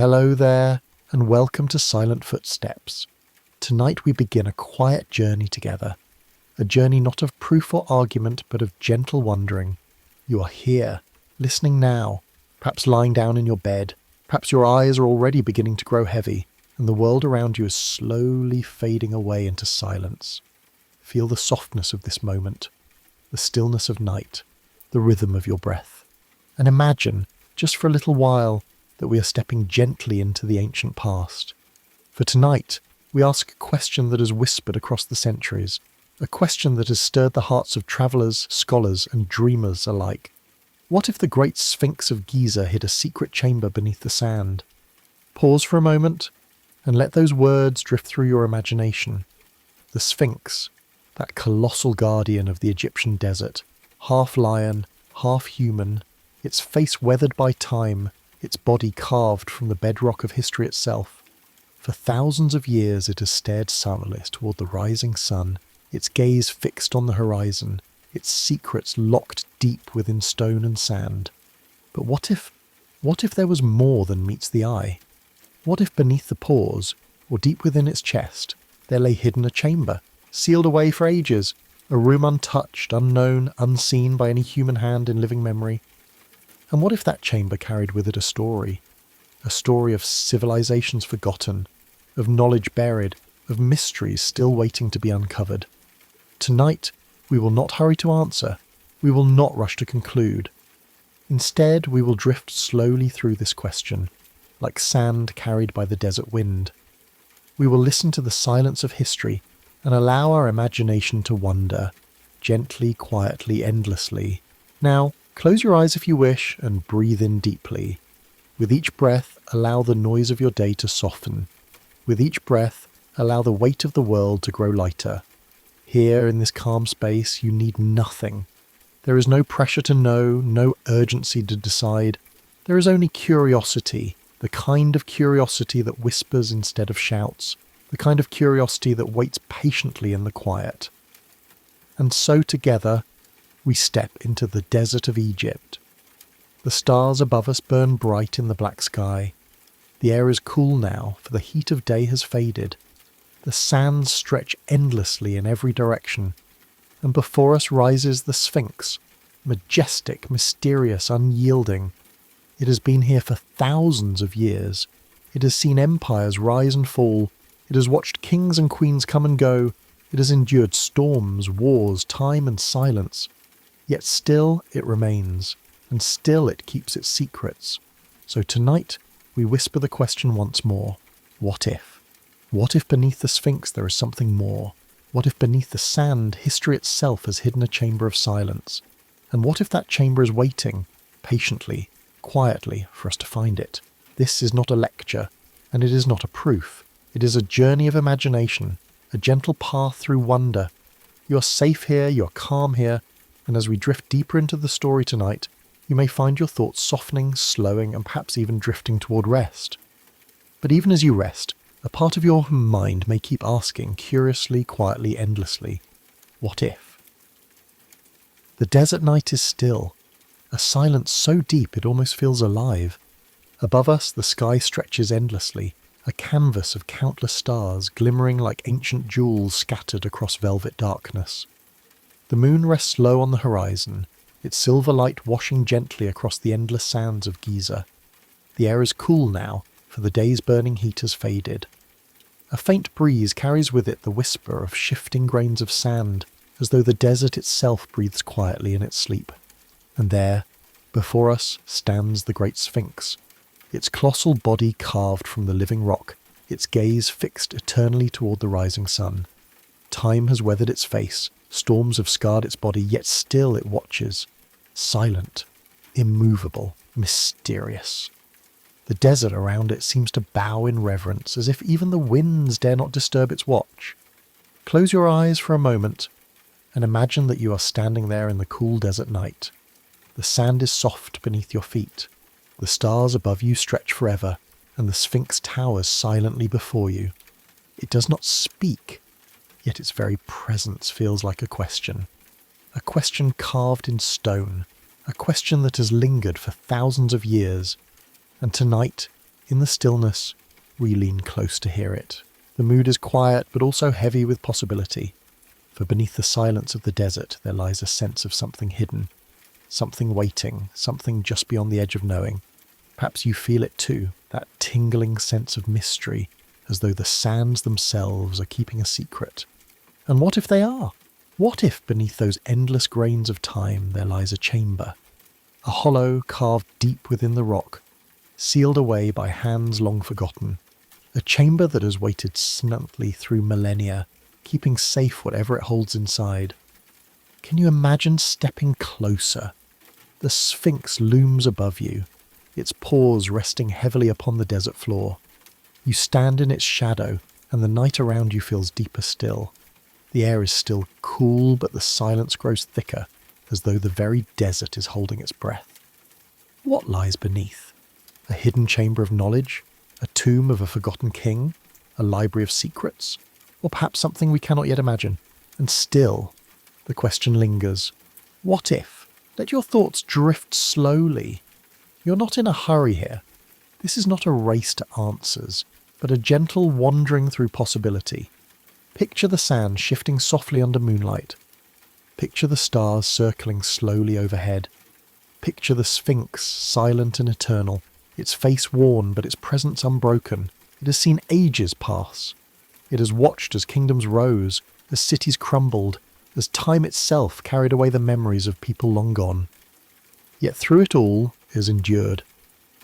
Hello there, and welcome to Silent Footsteps. Tonight we begin a quiet journey together. A journey not of proof or argument, but of gentle wandering. You are here, listening now, perhaps lying down in your bed. Perhaps your eyes are already beginning to grow heavy, and the world around you is slowly fading away into silence. Feel the softness of this moment, the stillness of night, the rhythm of your breath. And imagine, just for a little while, that we are stepping gently into the ancient past. For tonight, we ask a question that has whispered across the centuries, a question that has stirred the hearts of travellers, scholars, and dreamers alike. What if the Great Sphinx of Giza hid a secret chamber beneath the sand? Pause for a moment, and let those words drift through your imagination. The Sphinx, that colossal guardian of the Egyptian desert, half lion, half human, its face weathered by time, its body carved from the bedrock of history itself. For thousands of years it has stared sunless toward the rising sun, its gaze fixed on the horizon, its secrets locked deep within stone and sand. But what if there was more than meets the eye? What if beneath the paws, or deep within its chest, there lay hidden a chamber, sealed away for ages, a room untouched, unknown, unseen by any human hand in living memory? And what if that chamber carried with it a story of civilizations forgotten, of knowledge buried, of mysteries still waiting to be uncovered? Tonight, we will not hurry to answer, we will not rush to conclude. Instead, we will drift slowly through this question, like sand carried by the desert wind. We will listen to the silence of history and allow our imagination to wander, gently, quietly, endlessly. Now, close your eyes if you wish and breathe in deeply. With each breath, allow the noise of your day to soften. With each breath, allow the weight of the world to grow lighter. Here, in this calm space, you need nothing. There is no pressure to know, no urgency to decide. There is only curiosity, the kind of curiosity that whispers instead of shouts, the kind of curiosity that waits patiently in the quiet. And so together, we step into the desert of Egypt. The stars above us burn bright in the black sky. The air is cool now, for the heat of day has faded. The sands stretch endlessly in every direction, and before us rises the Sphinx, majestic, mysterious, unyielding. It has been here for thousands of years. It has seen empires rise and fall. It has watched kings and queens come and go. It has endured storms, wars, time and silence. Yet still it remains, and still it keeps its secrets. So tonight we whisper the question once more. What if? What if beneath the Sphinx there is something more? What if beneath the sand history itself has hidden a chamber of silence? And what if that chamber is waiting, patiently, quietly, for us to find it? This is not a lecture, and it is not a proof. It is a journey of imagination, a gentle path through wonder. You are safe here, you are calm here, and as we drift deeper into the story tonight, you may find your thoughts softening, slowing, and perhaps even drifting toward rest. But even as you rest, a part of your mind may keep asking, curiously, quietly, endlessly, what if? The desert night is still, a silence so deep it almost feels alive. Above us, the sky stretches endlessly, a canvas of countless stars glimmering like ancient jewels scattered across velvet darkness. The moon rests low on the horizon, its silver light washing gently across the endless sands of Giza. The air is cool now, for the day's burning heat has faded. A faint breeze carries with it the whisper of shifting grains of sand, as though the desert itself breathes quietly in its sleep. And there, before us, stands the Great Sphinx, its colossal body carved from the living rock, its gaze fixed eternally toward the rising sun. Time has weathered its face, storms have scarred its body, yet still it watches, silent, immovable, mysterious. The desert around it seems to bow in reverence, as if even the winds dare not disturb its watch. Close your eyes for a moment, and imagine that you are standing there in the cool desert night. The sand is soft beneath your feet. The stars above you stretch forever, and the Sphinx towers silently before you. It does not speak, yet its very presence feels like a question carved in stone, a question that has lingered for thousands of years. And tonight, In the stillness, we lean close to hear it. The mood is quiet, but also heavy with possibility. For beneath the silence of the desert, there lies a sense of something hidden, something waiting, something just beyond the edge of knowing. Perhaps you feel it too, that tingling sense of mystery, as though the sands themselves are keeping a secret. And what if they are? What if beneath those endless grains of time there lies a chamber? A hollow carved deep within the rock, sealed away by hands long forgotten. A chamber that has waited snugly through millennia, keeping safe whatever it holds inside. Can you imagine stepping closer? The Sphinx looms above you, its paws resting heavily upon the desert floor. You stand in its shadow, and the night around you feels deeper still. The air is still cool, but the silence grows thicker, as though the very desert is holding its breath. What lies beneath? A hidden chamber of knowledge? A tomb of a forgotten king? A library of secrets? Or perhaps something we cannot yet imagine? And still, the question lingers. What if? Let your thoughts drift slowly. You're not in a hurry here. This is not a race to answers, but a gentle wandering through possibility. Picture the sand shifting softly under moonlight. Picture the stars circling slowly overhead. Picture the Sphinx, silent and eternal, its face worn but its presence unbroken. It has seen ages pass. It has watched as kingdoms rose, as cities crumbled, as time itself carried away the memories of people long gone. Yet through it all, it has endured.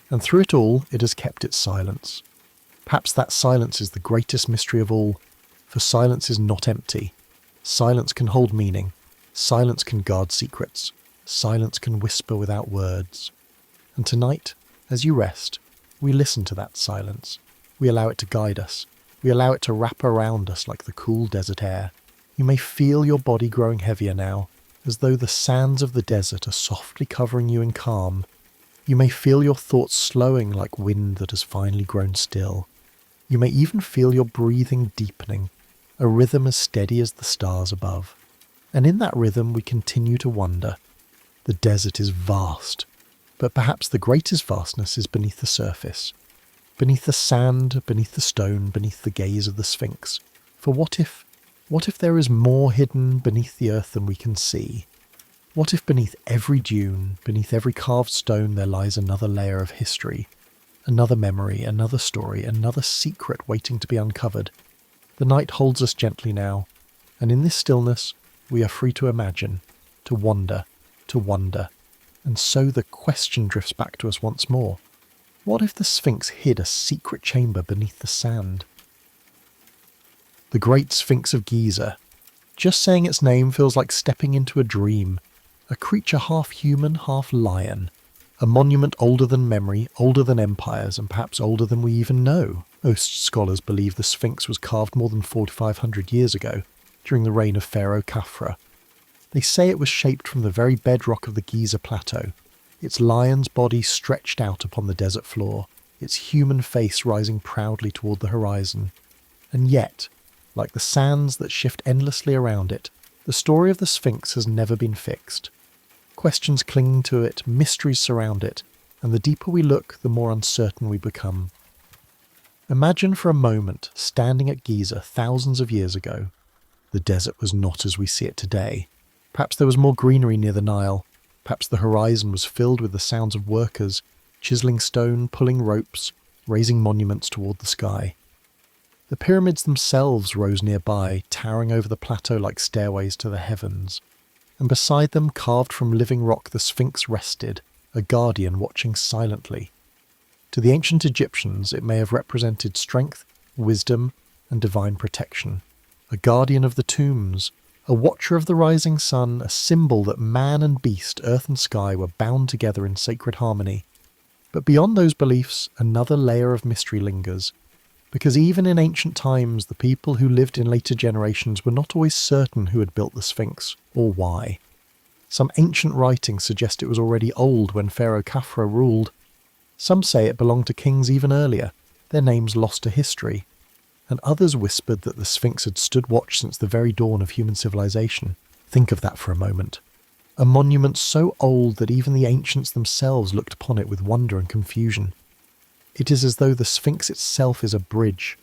And through it all, it has kept its silence. Perhaps that silence is the greatest mystery of all, for silence is not empty. Silence can hold meaning. Silence can guard secrets. Silence can whisper without words. And tonight, as you rest, we listen to that silence. We allow it to guide us. We allow it to wrap around us like the cool desert air. You may feel your body growing heavier now, as though the sands of the desert are softly covering you in calm. You may feel your thoughts slowing like wind that has finally grown still. You may even feel your breathing deepening, a rhythm as steady as the stars above. And in that rhythm we continue to wonder. The desert is vast, but perhaps the greatest vastness is beneath the surface. Beneath the sand, beneath the stone, beneath the gaze of the Sphinx. For what if there is more hidden beneath the earth than we can see? What if beneath every dune, beneath every carved stone there lies another layer of history? Another memory, another story, another secret waiting to be uncovered. The night holds us gently now, and in this stillness we are free to imagine, to wonder, and so the question drifts back to us once more. What if the Sphinx hid a secret chamber beneath the sand? The Great Sphinx of Giza. Just saying its name feels like stepping into a dream. A creature half human, half lion. A monument older than memory, older than empires, and perhaps older than we even know. Most scholars believe the Sphinx was carved more than 4,500 years ago, during the reign of Pharaoh Khafra. They say it was shaped from the very bedrock of the Giza plateau, its lion's body stretched out upon the desert floor, its human face rising proudly toward the horizon. And yet, like the sands that shift endlessly around it, the story of the Sphinx has never been fixed. Questions cling to it, mysteries surround it, and the deeper we look, the more uncertain we become. Imagine for a moment standing at Giza thousands of years ago. The desert was not as we see it today. Perhaps there was more greenery near the Nile. Perhaps the horizon was filled with the sounds of workers, chiseling stone, pulling ropes, raising monuments toward the sky. The pyramids themselves rose nearby, towering over the plateau like stairways to the heavens. And beside them, carved from living rock, the Sphinx rested, a guardian watching silently. To the ancient Egyptians, it may have represented strength, wisdom, and divine protection. A guardian of the tombs, a watcher of the rising sun, a symbol that man and beast, earth and sky were bound together in sacred harmony. But beyond those beliefs, another layer of mystery lingers. Because even in ancient times, the people who lived in later generations were not always certain who had built the Sphinx, or why. Some ancient writings suggest it was already old when Pharaoh Khafra ruled. Some say it belonged to kings even earlier, their names lost to history. And others whispered that the Sphinx had stood watch since the very dawn of human civilization. Think of that for a moment. A monument so old that even the ancients themselves looked upon it with wonder and confusion. It is as though the Sphinx itself is a bridge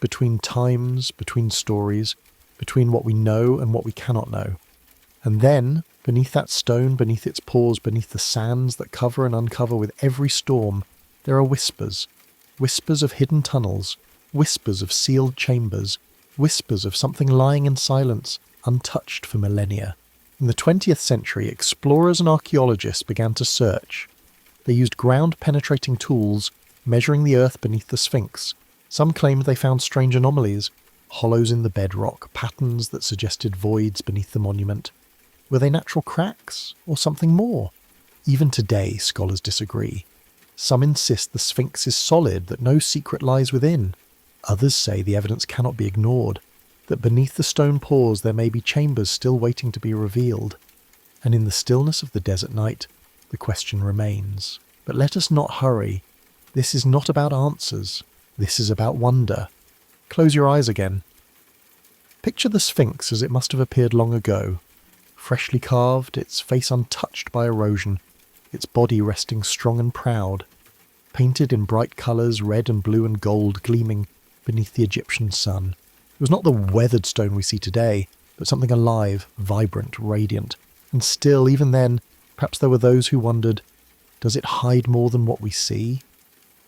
between times, between stories, between what we know and what we cannot know. And then, beneath that stone, beneath its paws, beneath the sands that cover and uncover with every storm, there are whispers. Whispers of hidden tunnels, whispers of sealed chambers, whispers of something lying in silence, untouched for millennia. In the 20th century, explorers and archaeologists began to search. They used ground-penetrating tools, measuring the earth beneath the Sphinx. Some claimed they found strange anomalies, hollows in the bedrock, patterns that suggested voids beneath the monument. Were they natural cracks, or something more? Even today, scholars disagree. Some insist the Sphinx is solid, that no secret lies within. Others say the evidence cannot be ignored, that beneath the stone paws there may be chambers still waiting to be revealed. And in the stillness of the desert night, the question remains. But let us not hurry. This is not about answers. This is about wonder. Close your eyes again. Picture the Sphinx as it must have appeared long ago. Freshly carved, its face untouched by erosion, its body resting strong and proud. Painted in bright colours, red and blue and gold, gleaming beneath the Egyptian sun. It was not the weathered stone we see today, but something alive, vibrant, radiant. And still, even then, perhaps there were those who wondered, does it hide more than what we see?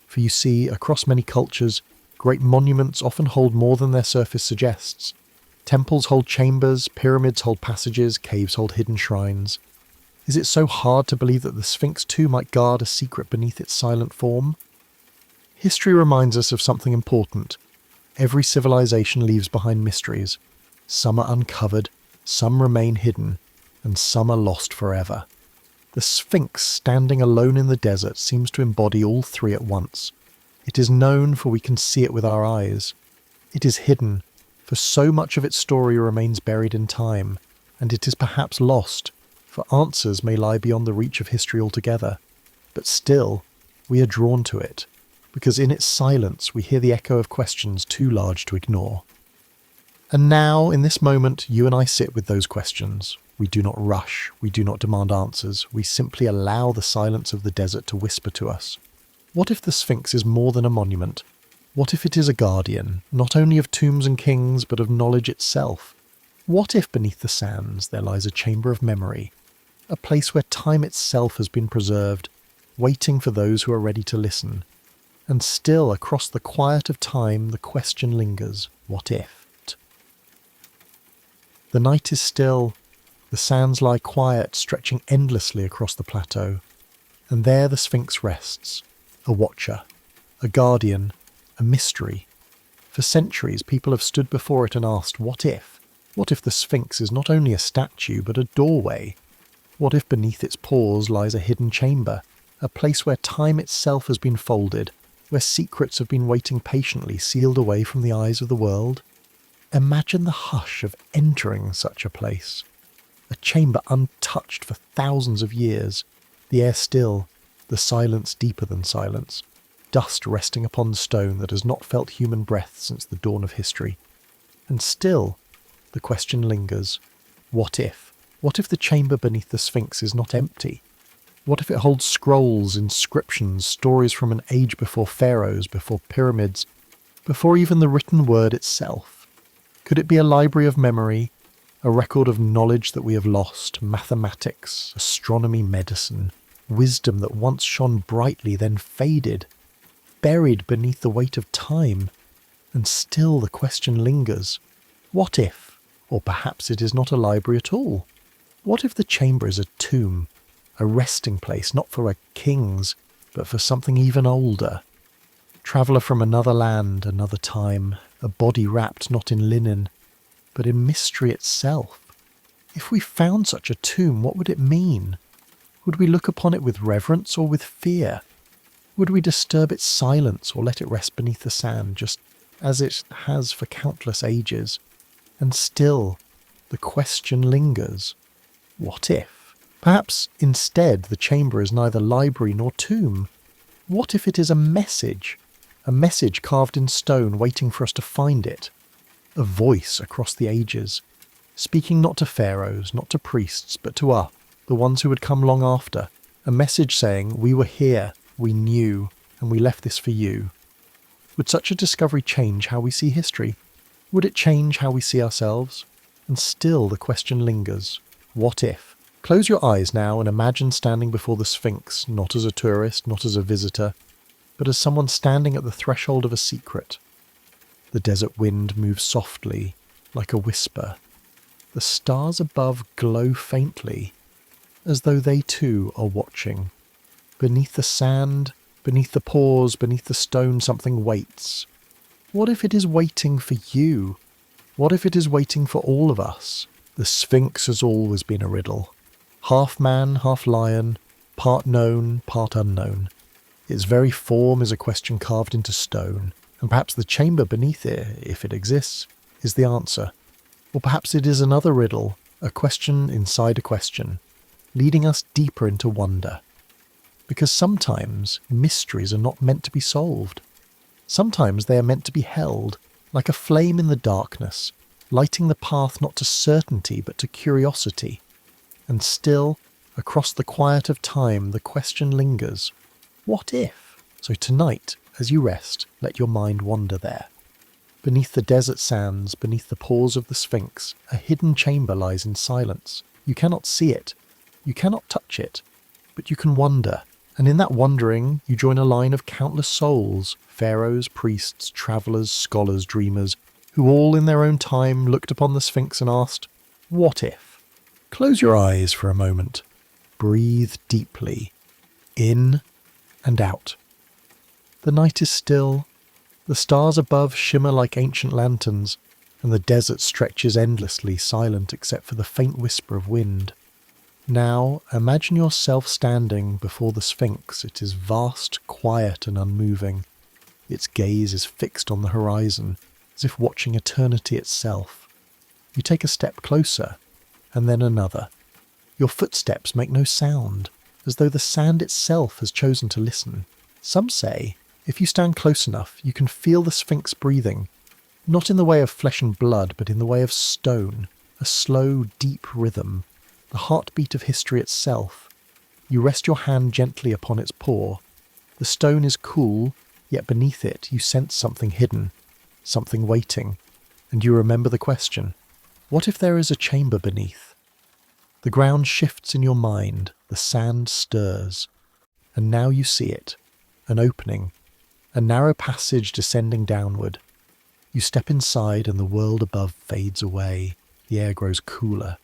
For you see, across many cultures, great monuments often hold more than their surface suggests. Temples hold chambers, pyramids hold passages, caves hold hidden shrines. Is it so hard to believe that the Sphinx too might guard a secret beneath its silent form? History reminds us of something important. Every civilization leaves behind mysteries. Some are uncovered, some remain hidden, and some are lost forever. The Sphinx, standing alone in the desert, seems to embody all three at once. It is known, for we can see it with our eyes. It is hidden, for so much of its story remains buried in time, and it is perhaps lost, for answers may lie beyond the reach of history altogether. But still, we are drawn to it, because in its silence we hear the echo of questions too large to ignore. And now, in this moment, you and I sit with those questions. We do not rush, we do not demand answers, we simply allow the silence of the desert to whisper to us. What if the Sphinx is more than a monument? What if it is a guardian, not only of tombs and kings, but of knowledge itself? What if beneath the sands there lies a chamber of memory, a place where time itself has been preserved, waiting for those who are ready to listen? And still, across the quiet of time, the question lingers, what if? The night is still. The sands lie quiet, stretching endlessly across the plateau. And there the Sphinx rests, a watcher, a guardian, a mystery. For centuries people have stood before it and asked, what if? What if the Sphinx is not only a statue but a doorway? What if beneath its paws lies a hidden chamber, a place where time itself has been folded, where secrets have been waiting patiently, sealed away from the eyes of the world? Imagine the hush of entering such a place. A chamber untouched for thousands of years, the air still, the silence deeper than silence, dust resting upon stone that has not felt human breath since the dawn of history. And still, the question lingers, what if? What if the chamber beneath the Sphinx is not empty? What if it holds scrolls, inscriptions, stories from an age before pharaohs, before pyramids, before even the written word itself? Could it be a library of memory, a record of knowledge that we have lost, mathematics, astronomy, medicine, wisdom that once shone brightly then faded, buried beneath the weight of time? And still the question lingers, what if? Or perhaps it is not a library at all. What if the chamber is a tomb, a resting place not for kings, but for something even older? Traveller from another land, another time, a body wrapped not in linen, but in mystery itself. If we found such a tomb, what would it mean? Would we look upon it with reverence or with fear? Would we disturb its silence or let it rest beneath the sand, just as it has for countless ages? And still, the question lingers. What if? Perhaps instead the chamber is neither library nor tomb. What if it is a message carved in stone waiting for us to find it? A voice across the ages, speaking not to pharaohs, not to priests, but to us, the ones who would come long after. A message saying, we were here, we knew, and we left this for you. Would such a discovery change how we see history? Would it change how we see ourselves? And still the question lingers. What if? Close your eyes now and imagine standing before the Sphinx, not as a tourist, not as a visitor, but as someone standing at the threshold of a secret. The desert wind moves softly, like a whisper. The stars above glow faintly, as though they too are watching. Beneath the sand, beneath the paws, beneath the stone, something waits. What if it is waiting for you? What if it is waiting for all of us? The Sphinx has always been a riddle. Half man, half lion, part known, part unknown. Its very form is a question carved into stone, and perhaps the chamber beneath it, if it exists, is the answer. Or perhaps it is another riddle, a question inside a question, leading us deeper into wonder. Because sometimes mysteries are not meant to be solved. Sometimes they are meant to be held, like a flame in the darkness, lighting the path not to certainty but to curiosity. And still, across the quiet of time, the question lingers, what if? So tonight, as you rest, let your mind wander there. Beneath the desert sands, beneath the paws of the Sphinx, a hidden chamber lies in silence. You cannot see it, you cannot touch it, but you can wonder. And in that wandering, you join a line of countless souls, pharaohs, priests, travellers, scholars, dreamers, who all in their own time looked upon the Sphinx and asked, what if? Close your eyes for a moment. Breathe deeply, in and out. The night is still. The stars above shimmer like ancient lanterns, and the desert stretches endlessly, silent except for the faint whisper of wind. Now, imagine yourself standing before the Sphinx. It is vast, quiet and unmoving. Its gaze is fixed on the horizon, as if watching eternity itself. You take a step closer, and then another. Your footsteps make no sound, as though the sand itself has chosen to listen. Some say, if you stand close enough, you can feel the Sphinx breathing, not in the way of flesh and blood, but in the way of stone, a slow, deep rhythm, the heartbeat of history itself. You rest your hand gently upon its paw. The stone is cool, yet beneath it you sense something hidden, something waiting, and you remember the question, what if there is a chamber beneath? The ground shifts in your mind, the sand stirs, and now you see it, an opening, a narrow passage descending downward. You step inside and the world above fades away. The air grows cooler.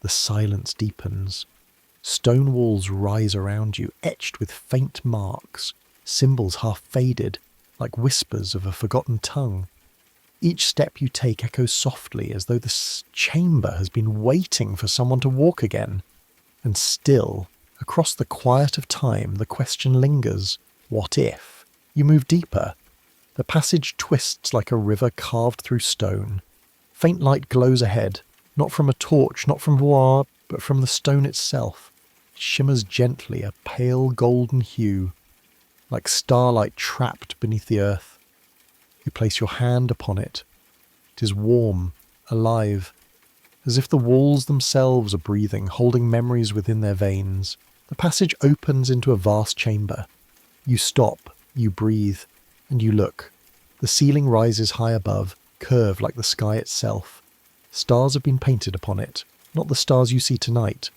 The silence deepens. Stone walls rise around you, etched with faint marks, symbols half faded, like whispers of a forgotten tongue. Each step you take echoes softly, as though this chamber has been waiting for someone to walk again. And still, across the quiet of time, the question lingers, what if? You move deeper. The passage twists like a river carved through stone. Faint light glows ahead, not from a torch, not from voir, but from the stone itself. It shimmers gently, a pale golden hue, like starlight trapped beneath the earth. You place your hand upon it. It is warm, alive, as if the walls themselves are breathing, holding memories within their veins. The passage opens into a vast chamber. You stop, you breathe, and you look. The ceiling rises high above, curved like the sky itself. Stars have been painted upon it, not the stars you see tonight,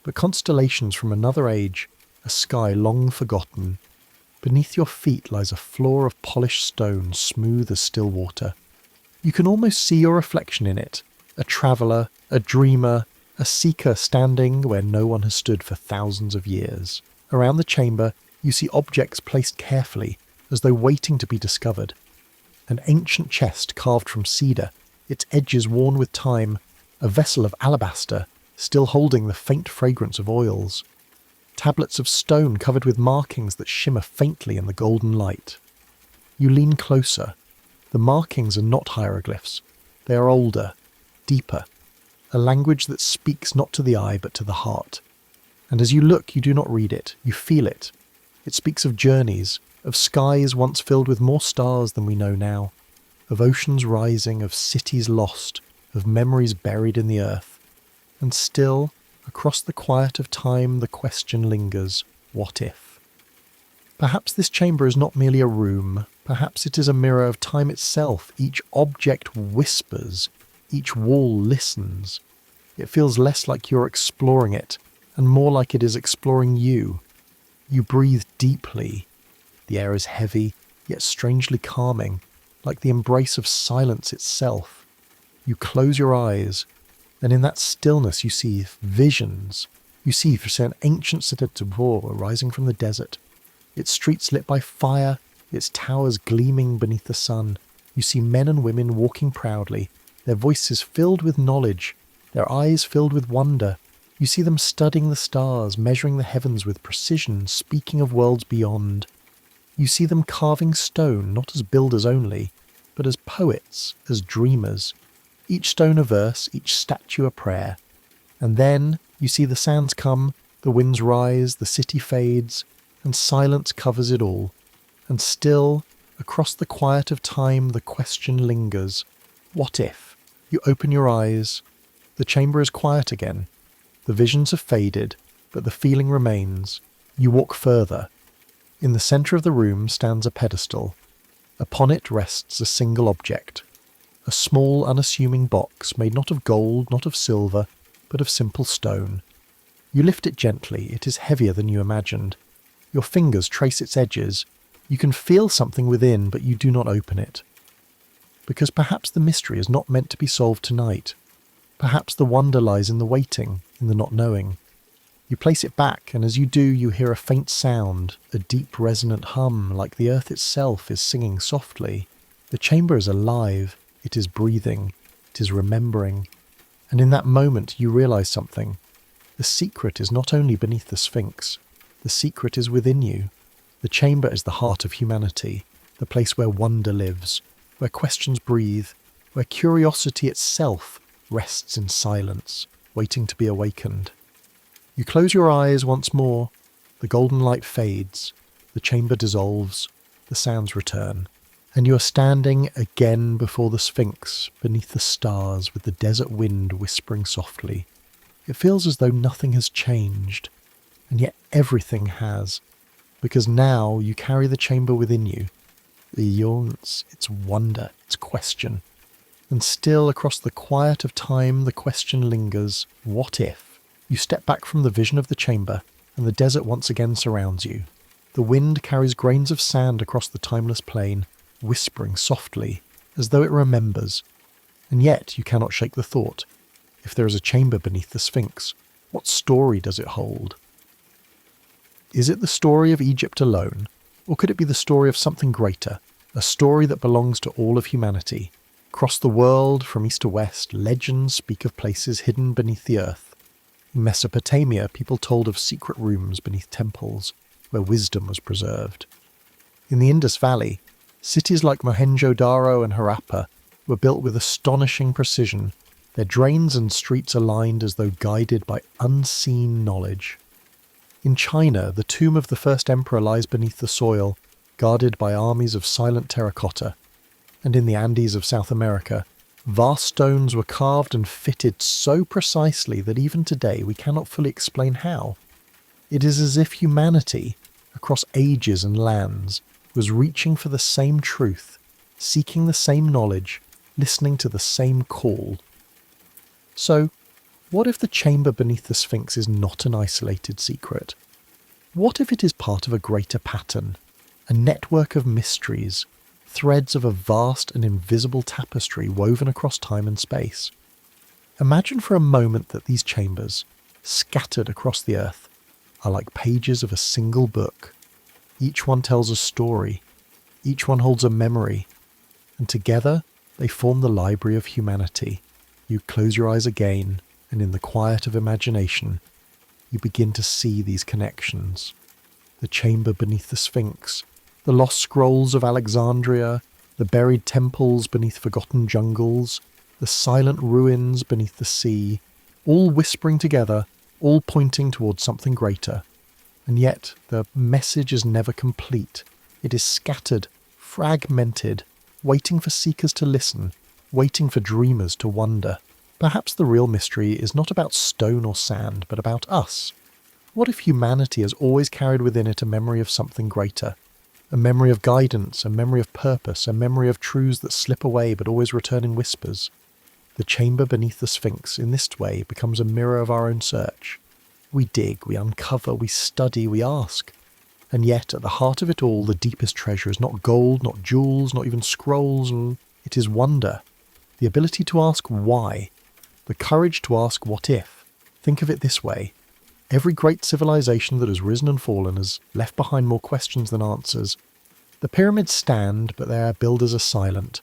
but constellations from another age, a sky long forgotten. Beneath your feet lies a floor of polished stone, smooth as still water. You can almost see your reflection in it, a traveller, a dreamer, a seeker standing where no one has stood for thousands of years. Around the chamber, you see objects placed carefully, as though waiting to be discovered. An ancient chest carved from cedar, its edges worn with time, a vessel of alabaster, still holding the faint fragrance of oils. Tablets of stone covered with markings that shimmer faintly in the golden light. You lean closer. The markings are not hieroglyphs. They are older, deeper, a language that speaks not to the eye but to the heart. And as you look, you do not read it, you feel it. It speaks of journeys, of skies once filled with more stars than we know now, of oceans rising, of cities lost, of memories buried in the earth. And still, across the quiet of time, the question lingers, what if? Perhaps this chamber is not merely a room, perhaps it is a mirror of time itself. Each object whispers, each wall listens. It feels less like you're exploring it, and more like it is exploring you. You breathe deeply. The air is heavy, yet strangely calming, like the embrace of silence itself. You close your eyes, and in that stillness you see visions. You see, for say, an ancient citadel rising from the desert, its streets lit by fire, its towers gleaming beneath the sun. You see men and women walking proudly, their voices filled with knowledge, their eyes filled with wonder. You see them studying the stars, measuring the heavens with precision, speaking of worlds beyond. You see them carving stone, not as builders only, but as poets, as dreamers. Each stone a verse, each statue a prayer. And then you see the sands come, the winds rise, the city fades, and silence covers it all. And still, across the quiet of time, the question lingers. What if? You open your eyes. The chamber is quiet again. The visions have faded, but the feeling remains. You walk further. In the centre of the room stands a pedestal. Upon it rests a single object. A small, unassuming box made not of gold, not of silver, but of simple stone. You lift it gently. It is heavier than you imagined. Your fingers trace its edges. You can feel something within, but you do not open it. Because perhaps the mystery is not meant to be solved tonight. Perhaps the wonder lies in the waiting, in the not knowing. You place it back, and as you do, you hear a faint sound, a deep resonant hum, like the earth itself is singing softly. The chamber is alive. It is breathing. It is remembering. And in that moment you realize something. The secret is not only beneath the Sphinx. The secret is within you. The chamber is the heart of humanity, the place where wonder lives, where questions breathe, where curiosity itself rests in silence, waiting to be awakened. You close your eyes once more. The golden light fades. The chamber dissolves. The sounds return. And you are standing again before the Sphinx, beneath the stars, with the desert wind whispering softly. It feels as though nothing has changed, and yet everything has, because now you carry the chamber within you, the yearns, its wonder, its question. And still across the quiet of time the question lingers, what if? You step back from the vision of the chamber, and the desert once again surrounds you. The wind carries grains of sand across the timeless plain, whispering softly, as though it remembers. And yet you cannot shake the thought. If there is a chamber beneath the Sphinx, what story does it hold? Is it the story of Egypt alone, or could it be the story of something greater, a story that belongs to all of humanity? Across the world, from east to west, legends speak of places hidden beneath the earth. In Mesopotamia, people told of secret rooms beneath temples, where wisdom was preserved. In the Indus Valley, cities like Mohenjo-Daro and Harappa were built with astonishing precision, their drains and streets aligned as though guided by unseen knowledge. In China, the tomb of the first emperor lies beneath the soil, guarded by armies of silent terracotta. And in the Andes of South America, vast stones were carved and fitted so precisely that even today we cannot fully explain how. It is as if humanity, across ages and lands, was reaching for the same truth, seeking the same knowledge, listening to the same call. So, what if the chamber beneath the Sphinx is not an isolated secret? What if it is part of a greater pattern, a network of mysteries, threads of a vast and invisible tapestry woven across time and space? Imagine for a moment that these chambers, scattered across the earth, are like pages of a single book. Each one tells a story, each one holds a memory, and together they form the library of humanity. You close your eyes again, and in the quiet of imagination, you begin to see these connections. The chamber beneath the Sphinx, the lost scrolls of Alexandria, the buried temples beneath forgotten jungles, the silent ruins beneath the sea, all whispering together, all pointing towards something greater. And yet the message is never complete. It is scattered, fragmented, waiting for seekers to listen, waiting for dreamers to wonder. Perhaps the real mystery is not about stone or sand, but about us. What if humanity has always carried within it a memory of something greater? A memory of guidance, a memory of purpose, a memory of truths that slip away but always return in whispers. The chamber beneath the Sphinx, in this way, becomes a mirror of our own search. We dig, we uncover, we study, we ask. And yet, at the heart of it all, the deepest treasure is not gold, not jewels, not even scrolls. It is wonder. The ability to ask why. The courage to ask what if. Think of it this way. Every great civilization that has risen and fallen has left behind more questions than answers. The pyramids stand, but their builders are silent.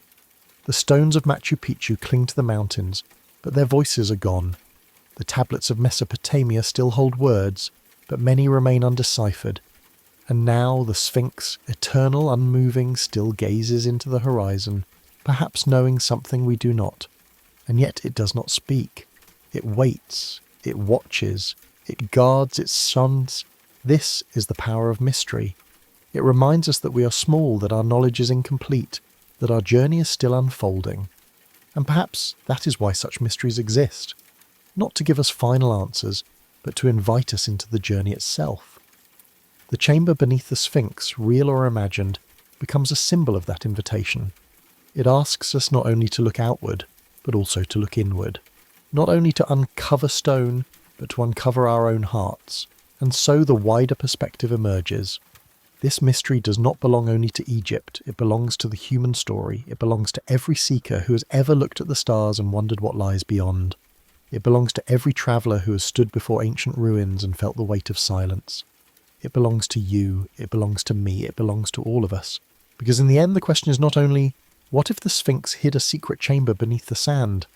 The stones of Machu Picchu cling to the mountains, but their voices are gone. The tablets of Mesopotamia still hold words, but many remain undeciphered. And now the Sphinx, eternal, unmoving, still gazes into the horizon, perhaps knowing something we do not. And yet it does not speak. It waits. It watches. It guards its sons. This is the power of mystery. It reminds us that we are small, that our knowledge is incomplete, that our journey is still unfolding. And perhaps that is why such mysteries exist. Not to give us final answers, but to invite us into the journey itself. The chamber beneath the Sphinx, real or imagined, becomes a symbol of that invitation. It asks us not only to look outward, but also to look inward. Not only to uncover stone, but to uncover our own hearts. And so the wider perspective emerges. This mystery does not belong only to Egypt, it belongs to the human story, it belongs to every seeker who has ever looked at the stars and wondered what lies beyond. It belongs to every traveller who has stood before ancient ruins and felt the weight of silence. It belongs to you, it belongs to me, it belongs to all of us. Because in the end the question is not only, what if the Sphinx hid a secret chamber beneath the sand?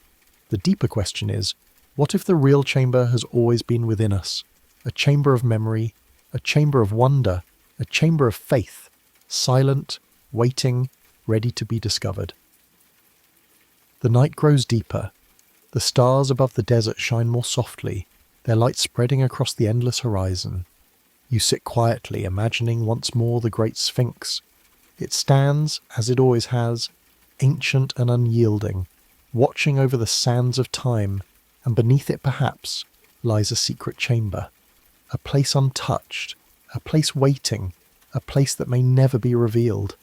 The deeper question is, what if the real chamber has always been within us? A chamber of memory, a chamber of wonder, a chamber of faith, silent, waiting, ready to be discovered. The night grows deeper. The stars above the desert shine more softly, their light spreading across the endless horizon. You sit quietly, imagining once more the Great Sphinx. It stands, as it always has, ancient and unyielding, watching over the sands of time, and beneath it perhaps lies a secret chamber, a place untouched, a place waiting, a place that may never be revealed.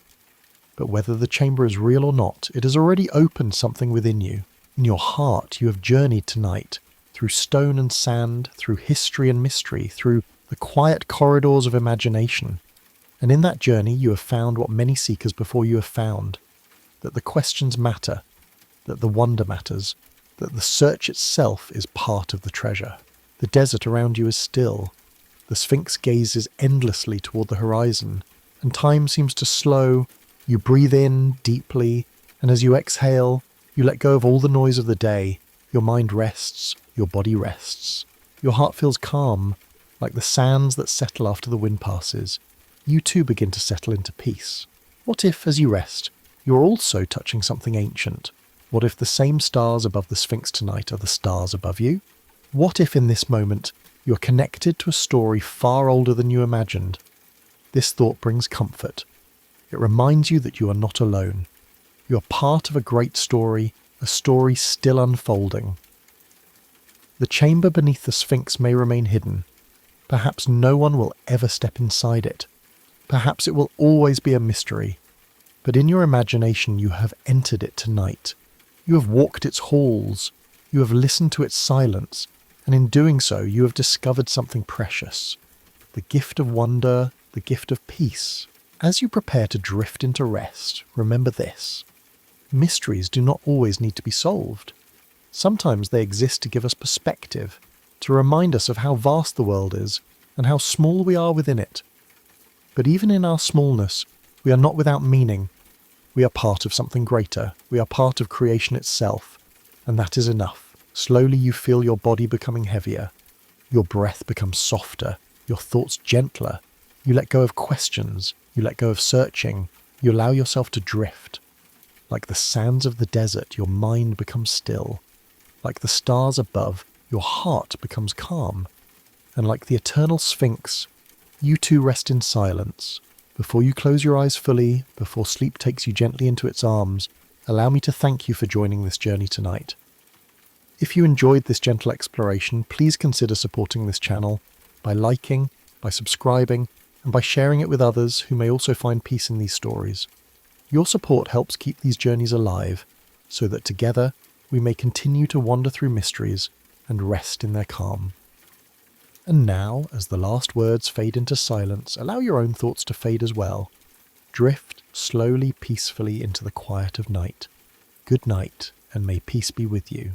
But whether the chamber is real or not, it has already opened something within you. In your heart you have journeyed tonight, through stone and sand, through history and mystery, through the quiet corridors of imagination. And in that journey you have found what many seekers before you have found, that the questions matter, that the wonder matters, that the search itself is part of the treasure. The desert around you is still. The Sphinx gazes endlessly toward the horizon, and time seems to slow. You breathe in deeply, and as you exhale, you let go of all the noise of the day. Your mind rests, your body rests. Your heart feels calm, like the sands that settle after the wind passes. You too begin to settle into peace. What if, as you rest, you are also touching something ancient? What if the same stars above the Sphinx tonight are the stars above you? What if in this moment you are connected to a story far older than you imagined? This thought brings comfort. It reminds you that you are not alone. You are part of a great story, a story still unfolding. The chamber beneath the Sphinx may remain hidden. Perhaps no one will ever step inside it. Perhaps it will always be a mystery. But in your imagination you have entered it tonight. You have walked its halls. You have listened to its silence. And in doing so you have discovered something precious. The gift of wonder, the gift of peace. As you prepare to drift into rest, remember this. Mysteries do not always need to be solved. Sometimes they exist to give us perspective, to remind us of how vast the world is and how small we are within it. But even in our smallness, we are not without meaning. We are part of something greater. We are part of creation itself. And that is enough. Slowly you feel your body becoming heavier. Your breath becomes softer. Your thoughts gentler. You let go of questions. You let go of searching. You allow yourself to drift. Like the sands of the desert, your mind becomes still. Like the stars above, your heart becomes calm. And like the eternal Sphinx, you too rest in silence. Before you close your eyes fully, before sleep takes you gently into its arms, allow me to thank you for joining this journey tonight. If you enjoyed this gentle exploration, please consider supporting this channel by liking, by subscribing, and by sharing it with others who may also find peace in these stories. Your support helps keep these journeys alive, so that together we may continue to wander through mysteries and rest in their calm. And now, as the last words fade into silence, allow your own thoughts to fade as well. Drift slowly, peacefully into the quiet of night. Good night, and may peace be with you.